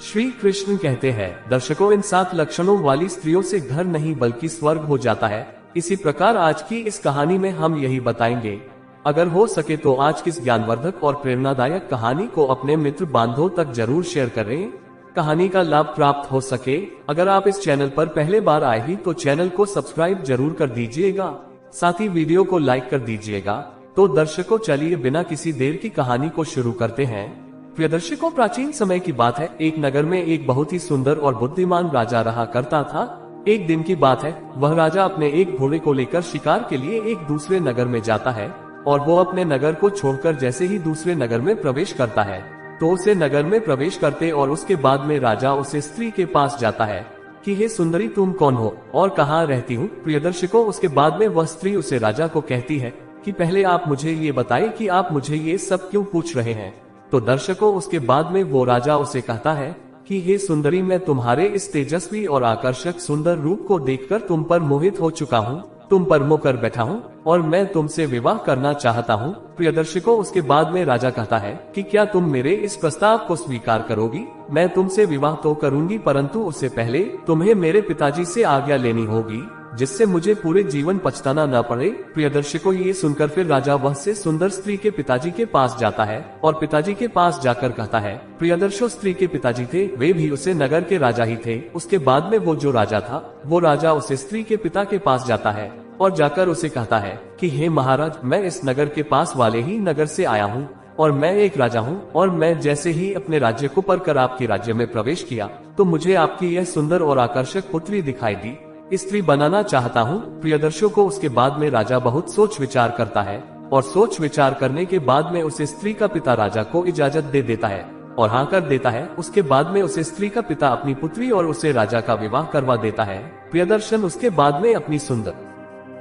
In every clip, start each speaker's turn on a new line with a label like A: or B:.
A: श्री कृष्ण कहते हैं, दर्शकों, इन 7 लक्षणों वाली स्त्रियों से घर नहीं बल्कि स्वर्ग हो जाता है। इसी प्रकार आज की इस कहानी में हम यही बताएंगे। अगर हो सके तो आज की इस ज्ञानवर्धक और प्रेरणादायक कहानी को अपने मित्र बांधवों तक जरूर शेयर करें। कहानी का लाभ प्राप्त हो सके। अगर आप इस चैनल पर पहले बार आए ही तो चैनल को सब्सक्राइब जरूर कर दीजिएगा, साथ ही वीडियो को लाइक कर दीजिएगा। तो दर्शकों, चलिए बिना किसी देर की कहानी को शुरू करते हैं। प्रिय दर्शकों, प्राचीन समय की बात है। एक नगर में एक बहुत ही सुंदर और बुद्धिमान राजा रहा करता था। एक दिन की बात है, वह राजा अपने एक घोड़े को लेकर शिकार के लिए एक दूसरे नगर में जाता है और वो अपने नगर को छोड़कर जैसे ही दूसरे नगर में प्रवेश करता है तो उसे नगर में प्रवेश करते और उसके बाद में राजा उसे स्त्री के पास जाता है कि हे सुंदरी, तुम कौन हो और कहाँ रहती हूँ। प्रिय दर्शकों, उसके बाद में वह स्त्री उसे राजा को कहती है कि पहले आप मुझे ये बताएं कि आप मुझे ये सब क्यों पूछ रहे हैं। तो दर्शकों, उसके बाद में वो राजा उसे कहता है कि हे सुंदरी, मैं तुम्हारे इस तेजस्वी और आकर्षक सुंदर रूप को देखकर तुम पर मोहित हो चुका हूँ, तुम पर मोह कर बैठा हूँ और मैं तुमसे विवाह करना चाहता हूँ। प्रिय दर्शकों, उसके बाद में राजा कहता है कि क्या तुम मेरे इस प्रस्ताव को स्वीकार करोगी। मैं तुमसे विवाह तो करूंगी, परंतु उससे पहले तुम्हें मेरे पिताजी से आज्ञा लेनी होगी, जिससे मुझे पूरे जीवन पछताना न पड़े। प्रिय दर्शकों, ये सुनकर फिर राजा वह से सुंदर स्त्री के पिताजी के पास जाता है और पिताजी के पास जाकर कहता है। प्रिय दर्शकों, स्त्री के पिताजी थे, वे भी उसे नगर के राजा ही थे। उसके बाद में वो जो राजा था, वो राजा उसे स्त्री के पिता के पास जाता है और जाकर उसे कहता है कि हे महाराज, मैं इस नगर के पास वाले ही नगर से आया हूँ और मैं एक राजा हूँ और मैं जैसे ही अपने राज्य को पर कर आपके राज्य में प्रवेश किया तो मुझे आपकी यह सुंदर और आकर्षक पुत्री दिखाई दी, स्त्री बनाना चाहता हूँ। प्रिय दर्शकों को उसके बाद में राजा बहुत सोच विचार करता है और सोच विचार करने के बाद में उसे स्त्री का पिता राजा को इजाजत दे देता है और हाँ कर देता है। उसके बाद में उसे स्त्री का पिता अपनी पुत्री और उसे राजा का विवाह करवा देता है। प्रिय दर्शन, उसके बाद में अपनी सुंदर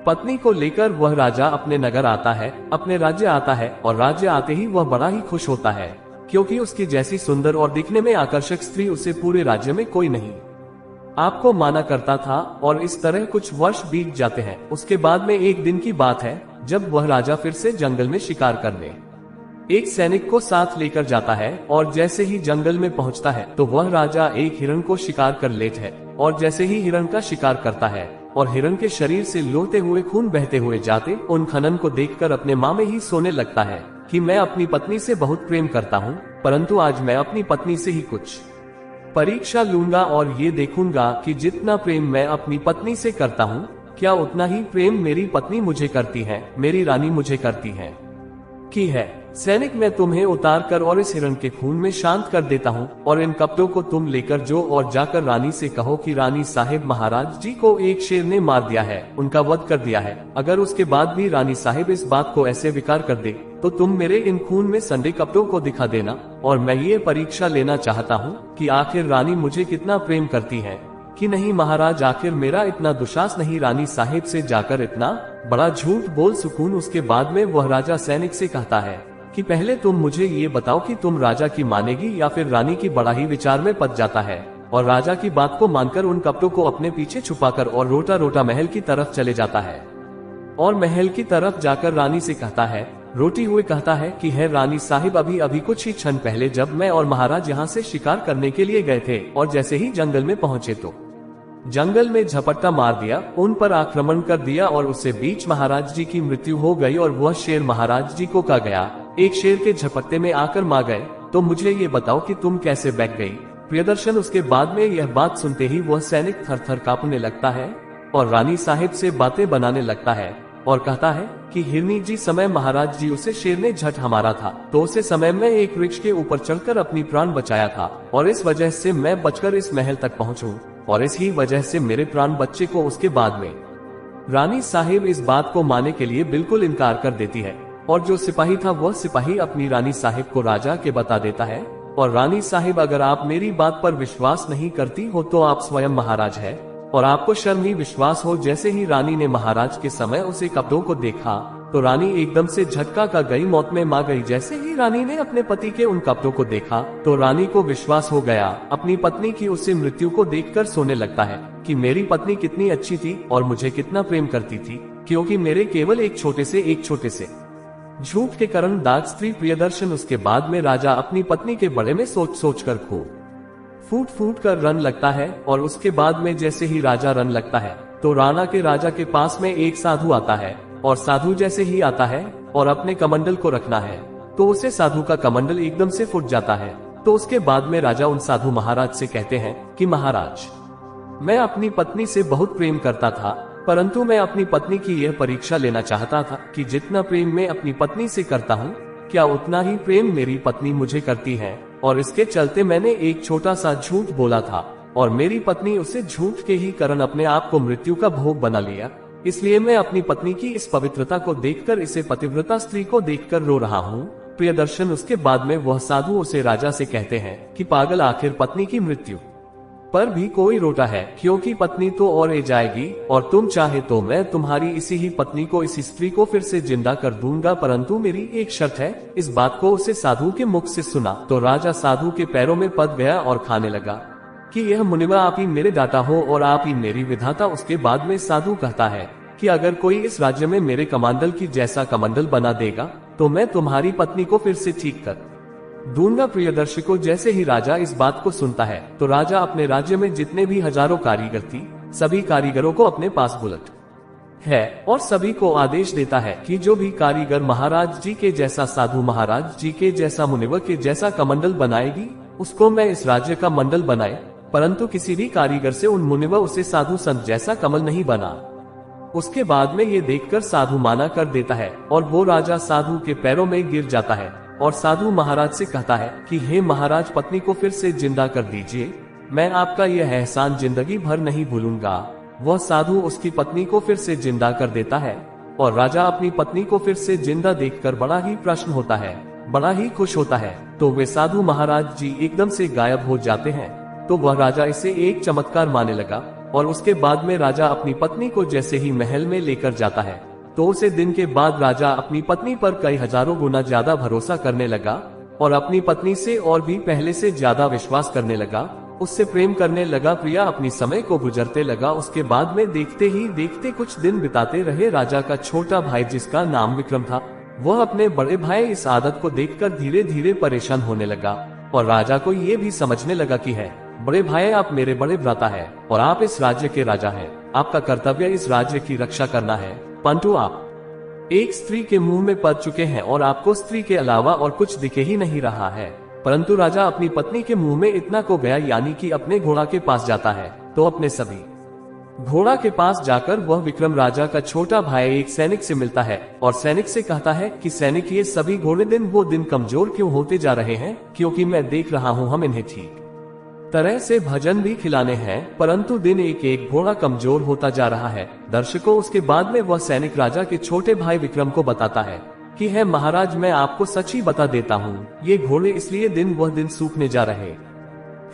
A: पत्नी को लेकर वह राजा अपने नगर आता है, अपने राज्य आता है और राज्य आते ही वह बड़ा ही खुश होता है, क्योंकि उसकी जैसी सुंदर और दिखने में आकर्षक स्त्री उसे पूरे राज्य में कोई नहीं आपको माना करता था। और इस तरह कुछ वर्ष बीत जाते हैं। उसके बाद में एक दिन की बात है, जब वह राजा फिर से जंगल में शिकार करने एक सैनिक को साथ लेकर जाता है और जैसे ही जंगल में पहुंचता है तो वह राजा एक हिरण को शिकार कर लेता है और जैसे ही हिरण का शिकार करता है और हिरण के शरीर से लोटे हुए खून बहते हुए जाते उन खनन को देखकर अपने माँ में ही सोने लगता है कि मैं अपनी पत्नी से बहुत प्रेम करता हूँ, परंतु आज मैं अपनी पत्नी से ही कुछ परीक्षा लूंगा और ये देखूंगा कि जितना प्रेम मैं अपनी पत्नी से करता हूँ, क्या उतना ही प्रेम मेरी पत्नी मुझे करती है, मेरी रानी मुझे करती है कि है। सैनिक, मैं तुम्हें उतार कर और इस हिरण के खून में शांत कर देता हूँ और इन कपड़ों को तुम लेकर जो और जाकर रानी से कहो कि रानी साहिब, महाराज जी को एक शेर ने मार दिया है, उनका वध कर दिया है। अगर उसके बाद भी रानी साहिब इस बात को ऐसे विकार कर दे तो तुम मेरे इन खून में संडे कपड़ों को दिखा देना और मैं ये परीक्षा लेना चाहता हूँ कि आखिर रानी मुझे कितना प्रेम करती है कि नहीं। महाराज, आखिर मेरा इतना दुशास नहीं रानी साहिब से जाकर इतना बड़ा झूठ बोल सुकून। उसके बाद में वह राजा सैनिक से कहता है कि पहले तुम मुझे ये बताओ कि तुम राजा की मानेगी या फिर रानी की। बड़ा ही विचार में पड़ जाता है और राजा की बात को मानकर उन कपड़ों को अपने पीछे छुपाकर और रोटा रोटा महल की तरफ चले जाता है और महल की तरफ जाकर रानी से कहता है, रोटी हुए कहता है कि है रानी साहिब, अभी अभी कुछ ही क्षण पहले जब मैं और महाराज यहाँ से शिकार करने के लिए गए थे और जैसे ही जंगल में पहुँचे तो जंगल में झपट्टा मार दिया, उन पर आक्रमण कर दिया और उससे बीच महाराज जी की मृत्यु हो गई और वह शेर महाराज जी को खा गया। एक शेर के झपट्टे में आकर मार गए। तो मुझे ये बताओ कि तुम कैसे बैठ गई। प्रियदर्शन, उसके बाद में यह बात सुनते ही वह सैनिक थर थर कांपने लगता है और रानी साहिब से बातें बनाने लगता है और कहता है कि हिरनी जी, समय महाराज जी उसे शेर ने झट हमारा था तो उसे समय में एक वृक्ष के ऊपर चढ़कर अपनी प्राण बचाया था और इस वजह से मैं बचकर इस महल तक पहुँचूं और इसी वजह से मेरे प्राण बच्चे को। उसके बाद में रानी साहिब इस बात को मानने के लिए बिल्कुल इनकार कर देती है और जो सिपाही था वह सिपाही अपनी रानी साहिब को राजा के बता देता है। और रानी साहिब, अगर आप मेरी बात पर विश्वास नहीं करती हो तो आप स्वयं महाराज है और आपको शर्म ही विश्वास हो। जैसे ही रानी ने महाराज के समय उसे कपड़ों को देखा तो रानी एकदम से झटका का गई, मौत में मार गई। जैसे ही रानी ने अपने पति के उन कपड़ों को देखा तो रानी को विश्वास हो गया। अपनी पत्नी की उससे मृत्यु को देखकर सोने लगता है कि मेरी पत्नी कितनी अच्छी थी और मुझे कितना प्रेम करती थी, क्योंकि मेरे केवल एक छोटे से झूठ के कारण दाग स्त्री। प्रियदर्शन, उसके बाद में राजा अपनी पत्नी के बारे में सोच कर खूब फूट फूट कर रन लगता है और उसके बाद में जैसे ही राजा रन लगता है तो राजा के पास में एक साधु आता है और साधु जैसे ही आता है और अपने कमंडल को रखना है तो उसे साधु का कमंडल एकदम से फूट जाता है। तो उसके बाद में राजा उन साधु महाराज से कहते हैं कि महाराज, मैं अपनी पत्नी से बहुत प्रेम करता था, परंतु मैं अपनी पत्नी की यह परीक्षा लेना चाहता था कि जितना प्रेम मैं अपनी पत्नी से करता हूँ, क्या उतना ही प्रेम मेरी पत्नी मुझे करती है। और इसके चलते मैंने एक छोटा सा झूठ बोला था और मेरी पत्नी उसे झूठ के ही कारण अपने आप को मृत्यु का भोग बना लिया। इसलिए मैं अपनी पत्नी की इस पवित्रता को देखकर, इसे पतिव्रता स्त्री को देखकर रो रहा हूँ। प्रियदर्शन, उसके बाद में वह साधु उसे राजा से कहते हैं कि पागल, आखिर पत्नी की मृत्यु पर भी कोई रोता है, क्योंकि पत्नी तो और ए जाएगी और तुम चाहे तो मैं तुम्हारी इसी ही पत्नी को, इसी स्त्री को फिर से जिंदा कर दूंगा, परंतु मेरी एक शर्त है। इस बात को उसे साधु के मुख से सुना तो राजा साधु के पैरों में पड़ गया और खाने लगा कि यह मुनिवा आप ही मेरे दाता हो और आप ही मेरी विधाता। उसके बाद में साधु कहता है कि अगर कोई इस राज्य में मेरे कमंडल की जैसा कमंडल बना देगा तो मैं तुम्हारी पत्नी को फिर से ठीक कर दूंगा। प्रियदर्शकों, जैसे ही राजा इस बात को सुनता है तो राजा अपने राज्य में जितने भी हजारों कारीगर थी, सभी कारीगरों को अपने पास बुलाता है और सभी को आदेश देता है कि जो भी कारीगर महाराज जी के जैसा, साधु महाराज जी के जैसा, मुनिवर के जैसा कमंडल बनाएगी, उसको मैं इस राज्य का मंडल बनाए। परंतु किसी भी कारीगर से उन मुनिवर उसे साधु संत जैसा कमल नहीं बना। उसके बाद में ये देखकर साधु माना कर देता है और वो राजा साधु के पैरों में गिर जाता है और साधु महाराज से कहता है कि हे महाराज, पत्नी को फिर से जिंदा कर दीजिए, मैं आपका यह एहसान जिंदगी भर नहीं भूलूंगा। वह साधु उसकी पत्नी को फिर से जिंदा कर देता है और राजा अपनी पत्नी को फिर से जिंदा देखकर बड़ा ही प्रसन्न होता है, बड़ा ही खुश होता है। तो वे साधु महाराज जी एकदम से गायब हो जाते हैं। तो वह राजा इसे एक चमत्कार मानने लगा और उसके बाद में राजा अपनी पत्नी को जैसे ही महल में लेकर जाता है तो उसे दिन के बाद राजा अपनी पत्नी पर कई हजारों गुना ज्यादा भरोसा करने लगा और अपनी पत्नी से और भी पहले से ज्यादा विश्वास करने लगा, उससे प्रेम करने लगा। प्रिया अपनी समय को गुजरते लगा। उसके बाद में देखते ही देखते कुछ दिन बिताते रहे। राजा का छोटा भाई जिसका नाम विक्रम था, वह अपने बड़े भाई इस आदत को देखकर धीरे धीरे परेशान होने लगा और राजा को ये भी समझने लगा कि है बड़े भाई, आप मेरे बड़े भ्राता है और आप इस राज्य के राजा हैं। आपका कर्तव्य इस राज्य की रक्षा करना है, परंतु आप एक स्त्री के मुंह में पड़ चुके हैं और आपको स्त्री के अलावा और कुछ दिखे ही नहीं रहा है। परंतु राजा अपनी पत्नी के मुंह में इतना को गया, यानी कि अपने घोड़ा के पास जाता है तो अपने सभी घोड़ा के पास जाकर वह विक्रम राजा का छोटा भाई एक सैनिक से मिलता है और सैनिक से कहता है कि सैनिक, ये सभी घोड़े दिन वो दिन कमजोर क्यों होते जा रहे हैं, क्योंकि मैं देख रहा हूँ हम इन्हें ठीक तरह से भोजन भी खिलाने हैं, परंतु दिन एक एक घोड़ा कमजोर होता जा रहा है। दर्शकों, उसके बाद में वह सैनिक राजा के छोटे भाई विक्रम को बताता है कि है महाराज, मैं आपको सच ही बता देता हूँ, ये घोड़े इसलिए दिन वह दिन सूखने जा रहे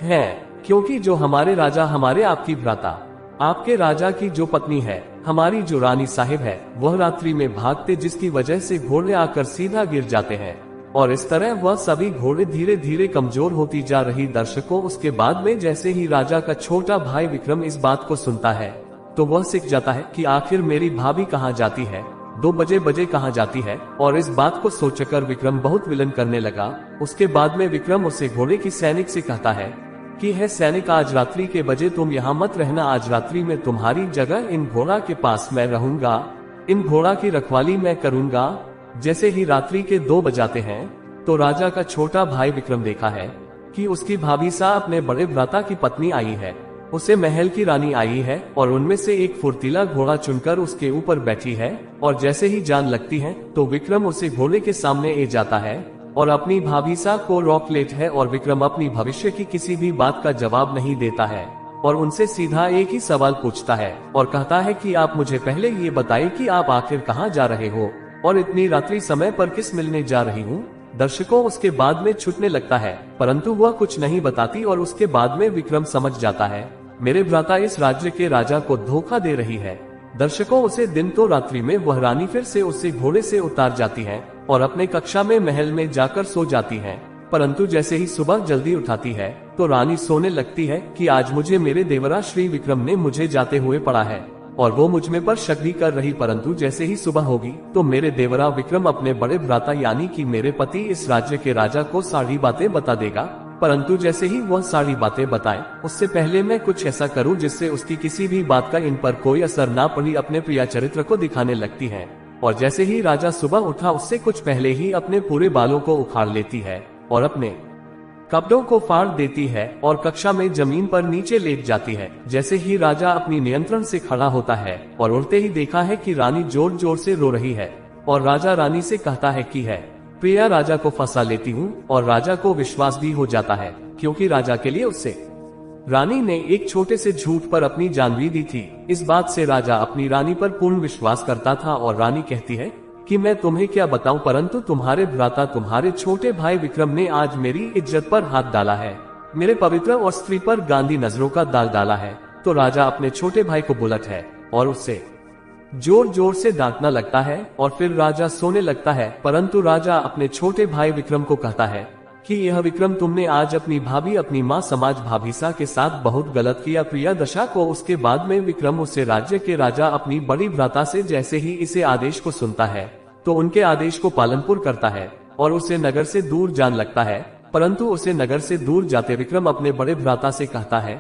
A: हैं क्योंकि जो हमारे राजा, हमारे आपकी भ्राता, आपके राजा की जो पत्नी है, हमारी जो रानी साहिब है, वह रात्रि में भागते, जिसकी वजह से घोड़े आकर सीधा गिर जाते हैं और इस तरह वह सभी घोड़े धीरे धीरे कमजोर होती जा रही। दर्शकों, उसके बाद में जैसे ही राजा का छोटा भाई विक्रम इस बात को सुनता है तो वह सीख जाता है कि आखिर मेरी भाभी कहाँ जाती है, 2 बजे कहाँ जाती है, और इस बात को सोचकर विक्रम बहुत विलन करने लगा। उसके बाद में विक्रम उसे घोड़े की सैनिक से कहता है कि है सैनिक, आज रात्रि के बजे तुम यहाँ मत रहना, आज रात्रि में तुम्हारी जगह इन घोड़ा के पास मैं रहूंगा, इन घोड़ा की रखवाली मैं करूंगा। जैसे ही रात्रि के 2 बजाते हैं तो राजा का छोटा भाई विक्रम देखा है कि उसकी भाभी सा अपने बड़े भ्राता की पत्नी आई है, उसे महल की रानी आई है और उनमें से एक फुर्तीला घोड़ा चुनकर उसके ऊपर बैठी है और जैसे ही जान लगती है तो विक्रम उसे घोड़े के सामने ए जाता है और अपनी भाभी सा को रोक लेता है और विक्रम अपनी भविष्य की किसी भी बात का जवाब नहीं देता है और उनसे सीधा एक ही सवाल पूछता है और कहता है कि आप मुझे पहले ये बताइए कि आप आखिर कहाँ जा रहे हो और इतनी रात्रि समय पर किस मिलने जा रही हूँ। दर्शकों, उसके बाद में छूटने लगता है परंतु वह कुछ नहीं बताती और उसके बाद में विक्रम समझ जाता है मेरे भ्राता इस राज्य के राजा को धोखा दे रही है। दर्शकों, उसे दिन तो रात्रि में वह रानी फिर से उसे घोड़े से उतार जाती है और अपने कक्षा में महल में जाकर सो जाती है, परंतु जैसे ही सुबह जल्दी उठाती है तो रानी सोने लगती है कि आज मुझे मेरे देवरा श्री विक्रम ने मुझे जाते हुए पड़ा है और वो मुझ में पर शक भी कर रही, परंतु जैसे ही सुबह होगी तो मेरे देवरा विक्रम अपने बड़े भ्राता यानी कि मेरे पति इस राज्य के राजा को सारी बातें बता देगा परंतु जैसे ही वह सारी बातें बताए, उससे पहले मैं कुछ ऐसा करूं जिससे उसकी किसी भी बात का इन पर कोई असर ना पड़ी, अपने प्रिय चरित्र को दिखाने लगती है। और जैसे ही राजा सुबह उठा, उससे कुछ पहले ही अपने पूरे बालों को उखाड़ लेती है और अपने कपड़ों को फाड़ देती है और कक्षा में जमीन पर नीचे लेट जाती है। जैसे ही राजा अपनी नियंत्रण से खड़ा होता है और उड़ते ही देखा है कि रानी जोर जोर से रो रही है और राजा रानी से कहता है कि है प्रिया, राजा को फंसा लेती हूँ। और राजा को विश्वास भी हो जाता है, क्योंकि राजा के लिए उससे रानी ने एक छोटे से झूठ पर अपनी जान भी दी थी। इस बात से राजा अपनी रानी पर पूर्ण विश्वास करता था और रानी कहती है कि मैं तुम्हें क्या बताऊं, परंतु तुम्हारे भ्राता तुम्हारे छोटे भाई विक्रम ने आज मेरी इज्जत पर हाथ डाला है, मेरे पवित्र और स्त्री पर गांधी नजरों का दाग डाला है। तो राजा अपने छोटे भाई को बुलात है और उससे जोर जोर से डांटना लगता है और फिर राजा सोने लगता है। परंतु राजा अपने छोटे भाई विक्रम को कहता है कि यह विक्रम, तुमने आज अपनी भाभी, अपनी माँ समाज भाभीसा के साथ बहुत गलत किया। प्रिया दशा को उसके बाद में विक्रम उसे राज्य के राजा अपनी बड़ी भ्राता से जैसे ही इसे आदेश को सुनता है तो उनके आदेश को पालनपुर करता है और उसे नगर से दूर जान लगता है। परंतु उसे नगर से दूर जाते विक्रम अपने बड़े भ्राता से कहता है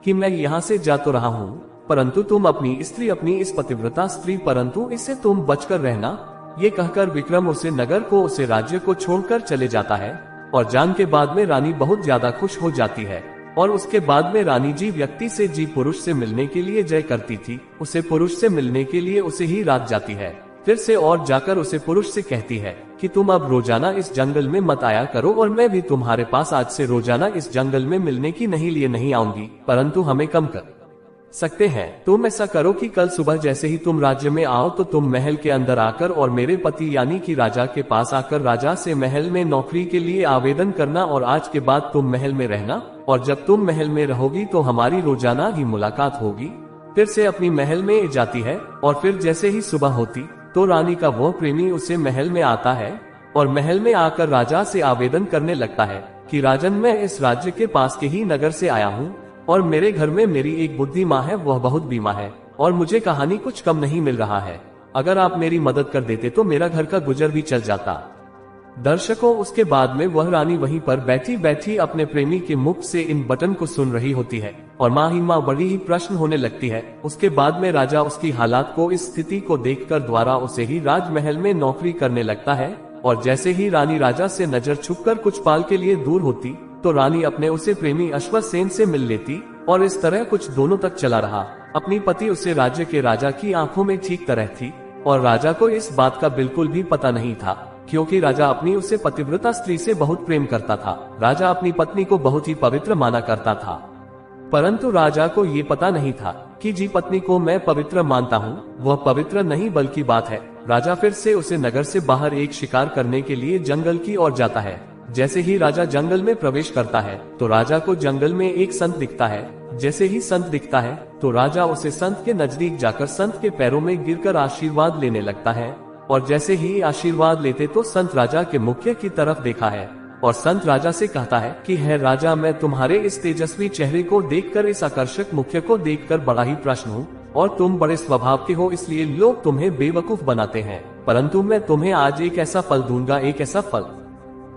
A: कि मैं यहाँ से जा तो रहा हूँ, परंतु तुम अपनी स्त्री, अपनी इस पतिव्रता स्त्री, परंतु इससे तुम बचकर रहना। ये कहकर विक्रम उसे नगर को, उसे राज्य को छोड़कर चले जाता है। और जान के बाद में रानी बहुत ज्यादा खुश हो जाती है और उसके बाद में रानी जी व्यक्ति से जी पुरुष से मिलने के लिए जय करती थी। उसे पुरुष से मिलने के लिए उसे ही रात जाती है, फिर से और जाकर उसे पुरुष से कहती है कि तुम अब रोजाना इस जंगल में मत आया करो और मैं भी तुम्हारे पास आज से रोजाना इस जंगल में मिलने की नहीं आऊंगी, परंतु हमें कम कर सकते हैं। तुम ऐसा करो कि कल सुबह जैसे ही तुम राज्य में आओ तो तुम महल के अंदर आकर और मेरे पति यानी कि राजा के पास आकर राजा से महल में नौकरी के लिए आवेदन करना और आज के बाद तुम महल में रहना। और जब तुम महल में रहोगी तो हमारी रोजाना ही मुलाकात होगी। फिर से अपनी महल में जाती है और फिर जैसे ही सुबह होती तो रानी का वह प्रेमी उसे महल में आता है और महल में आकर राजा से आवेदन करने लगता है कि राजन, मैं इस राज्य के पास के ही नगर से आया हूँ और मेरे घर में मेरी एक बुद्धि माँ है, वह बहुत बीमार है और मुझे कहानी कुछ कम नहीं मिल रहा है। अगर आप मेरी मदद कर देते तो मेरा घर का गुजर भी चल जाता। दर्शकों, उसके बाद में वह रानी वहीं पर बैठी बैठी अपने प्रेमी के मुख से इन बटन को सुन रही होती है और माँ बड़ी ही प्रश्न होने लगती है। उसके बाद में राजा उसकी हालात को, इस स्थिति को देखकर द्वारा उसे ही राजमहल में नौकरी करने लगता है। और जैसे ही रानी राजा से नजर छुपकर कुछ पाल के लिए दूर होती तो रानी अपने उसे प्रेमी अश्वसेन से मिल लेती और इस तरह कुछ दोनों तक चला रहा। अपनी पति उसे राज्य के राजा की आंखों में ठीक तरह थी और राजा को इस बात का बिल्कुल भी पता नहीं था, क्योंकि राजा अपनी उसे पतिव्रता स्त्री से बहुत प्रेम करता था। राजा अपनी पत्नी को बहुत ही पवित्र माना करता था, परंतु राजा को ये पता नहीं था कि जी पत्नी को मैं पवित्र मानता हूँ, वह पवित्र नहीं बल्कि बात है। राजा फिर से उसे नगर से बाहर एक शिकार करने के लिए जंगल की ओर जाता है। जैसे ही राजा जंगल में प्रवेश करता है तो राजा को जंगल में एक संत दिखता है। जैसे ही संत दिखता है तो राजा उसे संत के नजदीक जाकर संत के पैरों में गिरकर आशीर्वाद लेने लगता है। और जैसे ही आशीर्वाद लेते तो संत राजा के मुख्य की तरफ देखा है और संत राजा से कहता है कि है राजा, मैं तुम्हारे इस तेजस्वी चेहरे को देखकर, इस आकर्षक मुख्य को देखकर बड़ा ही प्रसन्न हूँ और तुम बड़े स्वभाव के हो, इसलिए लोग तुम्हें बेवकूफ बनाते हैं। परंतु मैं तुम्हें आज एक ऐसा फल दूंगा, एक ऐसा फल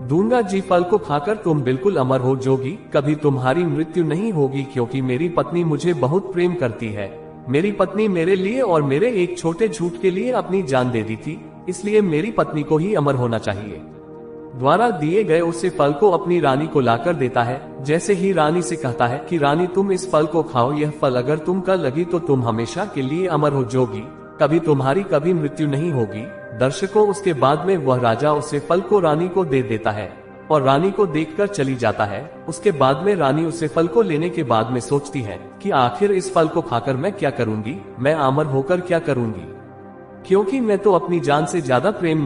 A: दूंगा जी फल को खाकर तुम बिल्कुल अमर हो जोगी, कभी तुम्हारी मृत्यु नहीं होगी, क्योंकि मेरी पत्नी मुझे बहुत प्रेम करती है। मेरी पत्नी मेरे लिए और मेरे एक छोटे झूठ के लिए अपनी जान दे दी थी, इसलिए मेरी पत्नी को ही अमर होना चाहिए। द्वारा दिए गए उसे फल को अपनी रानी को लाकर देता है। जैसे ही रानी से कहता है कि रानी तुम इस फल को खाओ, यह फल अगर तुम का लगी तो तुम हमेशा के लिए अमर हो जोगी, कभी तुम्हारी कभी मृत्यु नहीं होगी। दर्शकों, उसके बाद में वह राजा उसे फल को रानी को दे देता है और रानी को देखकर चली जाता है। उसके बाद में रानी उसे फल को लेने के बाद में सोचती है कि आखिर इस फल को खाकर मैं क्या करूंगी, मैं अमर होकर क्या करूंगी, क्योंकि मैं तो अपनी जान से ज्यादा प्रेम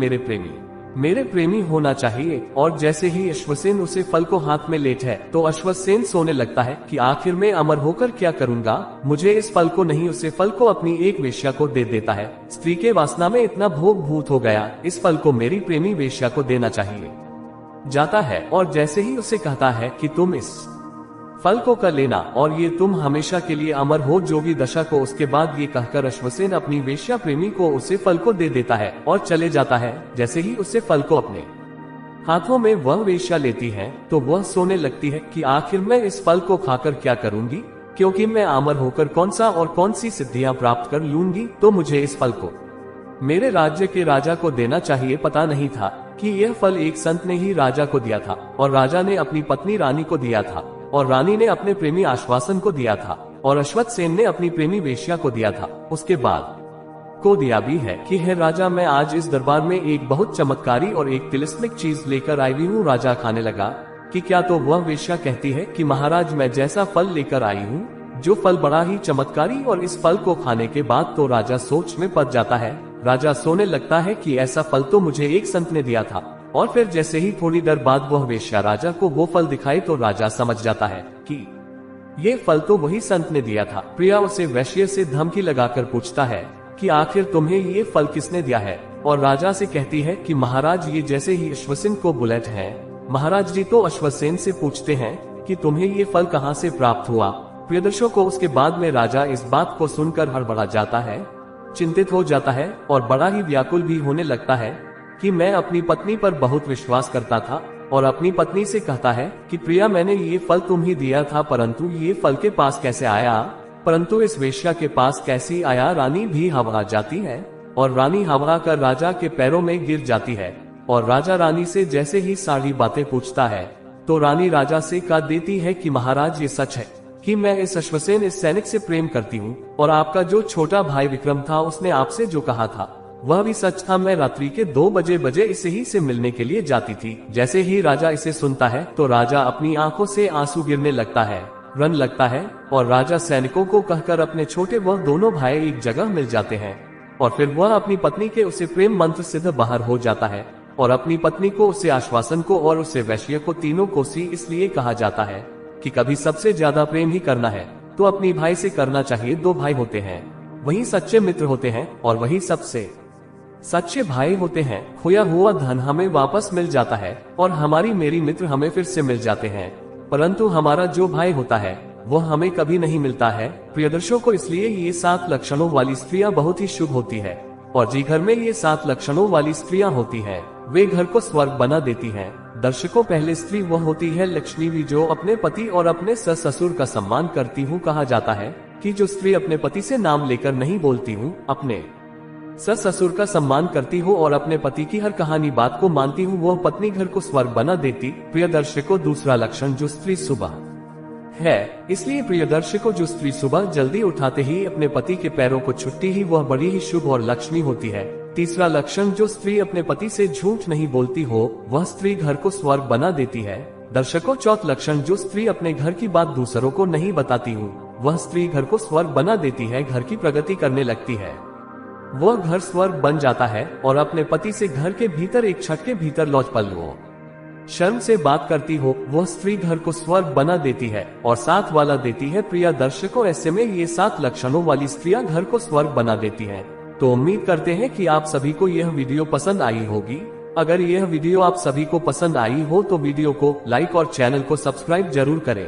A: मेरे प्रेमी होना चाहिए। और जैसे ही अश्वसेन उसे फल को हाथ में लेता है तो अश्वसेन सोने लगता है कि आखिर मैं अमर होकर क्या करूंगा, मुझे इस फल को नहीं, उसे फल को अपनी एक वेश्या को दे देता है। स्त्री के वासना में इतना भोग भूत हो गया, इस फल को मेरी प्रेमी वेश्या को देना चाहिए। जाता है और जैसे ही उसे कहता है कि तुम इस फल को कर लेना और ये तुम हमेशा के लिए अमर हो जोगी दशा को, उसके बाद ये कहकर अश्वसेन अपनी वेश्या प्रेमी को उसे फल को दे देता है और चले जाता है। जैसे ही उसे फल को अपने हाथों में वह वेश्या लेती है तो वह सोने लगती है कि आखिर मैं इस फल को खाकर क्या करूंगी, क्योंकि मैं अमर होकर कौन सा और कौन सी सिद्धियां प्राप्त कर लूंगी, तो मुझे इस फल को मेरे राज्य के राजा को देना चाहिए। पता नहीं था कि यह फल एक संत ने ही राजा को दिया था, और राजा ने अपनी पत्नी रानी को दिया था, और रानी ने अपने प्रेमी आश्वासन को दिया था, और अश्वत्थ सेन ने अपनी प्रेमी वेश्या को दिया था। उसके बाद को दिया भी है कि हे राजा, मैं आज इस दरबार में एक बहुत चमत्कारी और एक तिलिस्मिक चीज लेकर आई हूँ। राजा खाने लगा कि क्या, तो वह वेश्या कहती है कि महाराज, मैं जैसा फल लेकर आई हूँ, जो फल बड़ा ही चमत्कारी, और इस फल को खाने के बाद तो राजा सोच में पड़ जाता है। राजा सोने लगता है कि ऐसा फल तो मुझे एक संत ने दिया था, और फिर जैसे ही थोड़ी देर बाद वह वेश्या राजा को वो फल दिखाई तो राजा समझ जाता है कि ये फल तो वही संत ने दिया था। प्रिया उसे वैश्य से धमकी लगाकर पूछता है कि आखिर तुम्हें ये फल किसने दिया है, और राजा से कहती है कि महाराज, ये जैसे ही अश्वसेन को बुलेट है, महाराज जी तो अश्वसेन से पूछते हैं कि तुम्हें ये फल कहाँ से प्राप्त हुआ। प्रियदर्शों को उसके बाद में राजा इस बात को सुनकर हड़बड़ा जाता है, चिंतित हो जाता है, और बड़ा ही व्याकुल भी होने लगता है कि मैं अपनी पत्नी पर बहुत विश्वास करता था, और अपनी पत्नी से कहता है कि प्रिया, मैंने ये फल तुम ही दिया था, परंतु ये फल के पास कैसे आया, परंतु इस वेश्या के पास कैसी आया। रानी भी घबरा जाती है, और रानी घबरा कर राजा के पैरों में गिर जाती है, और राजा रानी से जैसे ही सारी बातें पूछता है तो रानी राजा से कह देती है कि महाराज, ये सच है कि मैं इस अश्वसेन, इस सैनिक से प्रेम करती हूँ, और आपका जो छोटा भाई विक्रम था, उसने आपसे जो कहा था वह भी सच था। मैं रात्रि के 2 बजे इसे ही से मिलने के लिए जाती थी। जैसे ही राजा इसे सुनता है तो राजा अपनी आंखों से आंसू गिरने लगता है, रन लगता है, और राजा सैनिकों को कहकर अपने छोटे वह दोनों भाई एक जगह मिल जाते हैं, और फिर वह अपनी पत्नी के उसे प्रेम मंत्र सिद्ध बाहर हो जाता है, और अपनी पत्नी को, उसे आश्वासन को और उसे वैश्य को, तीनों को सी इसलिए कहा जाता है कि कभी सबसे ज्यादा प्रेम ही करना है तो अपनी भाई से करना चाहिए। 2 भाई होते हैं, वही सच्चे मित्र होते हैं, और वही सबसे सच्चे भाई होते हैं। खोया हुआ धन हमें वापस मिल जाता है, और हमारी मेरी मित्र हमें फिर से मिल जाते हैं, परंतु हमारा जो भाई होता है वो हमें कभी नहीं मिलता है। प्रियदर्शों को इसलिए ये 7 लक्षणों वाली स्त्रियां बहुत ही शुभ होती है, और जी घर में ये 7 लक्षणों वाली स्त्रियां होती हैं, वे घर को स्वर्ग बना देती हैं। दर्शकों, पहले स्त्री वह होती है लक्ष्मी भी, जो अपने पति और अपने ससुर का सम्मान करती हूँ। कहा जाता है कि जो स्त्री अपने पति से नाम लेकर नहीं बोलती हूँ, अपने ससुर का सम्मान करती हूँ और अपने पति की हर कहानी बात को मानती हूँ, वह पत्नी घर को स्वर्ग बना देती। प्रिय दर्शकों, दूसरा लक्षण जो स्त्री सुबह है, इसलिए प्रिय दर्शकों, जो स्त्री सुबह जल्दी उठाते ही अपने पति के पैरों को छुट्टी ही, वह बड़ी ही शुभ और लक्ष्मी होती है। तीसरा लक्षण, जो स्त्री अपने पति से झूठ नहीं बोलती हो, वह स्त्री घर को स्वर्ग बना देती है। दर्शकों, चौथा लक्षण, जो स्त्री अपने घर की बात दूसरों को नहीं बताती हूँ, वह स्त्री घर को स्वर्ग बना देती है, घर की प्रगति करने लगती है, वह घर स्वर्ग बन जाता है, और अपने पति से घर के भीतर एक छत के भीतर लौट पल्लुओं शर्म से बात करती हो, वह स्त्री घर को स्वर्ग बना देती है और साथ वाला देती है। प्रिय दर्शकों, ऐसे में ये 7 लक्षणों वाली स्त्रियां घर को स्वर्ग बना देती हैं। तो उम्मीद करते हैं कि आप सभी को यह वीडियो पसंद आई होगी। अगर यह वीडियो आप सभी को पसंद आई हो तो वीडियो को लाइक और चैनल को सब्सक्राइब जरूर करें।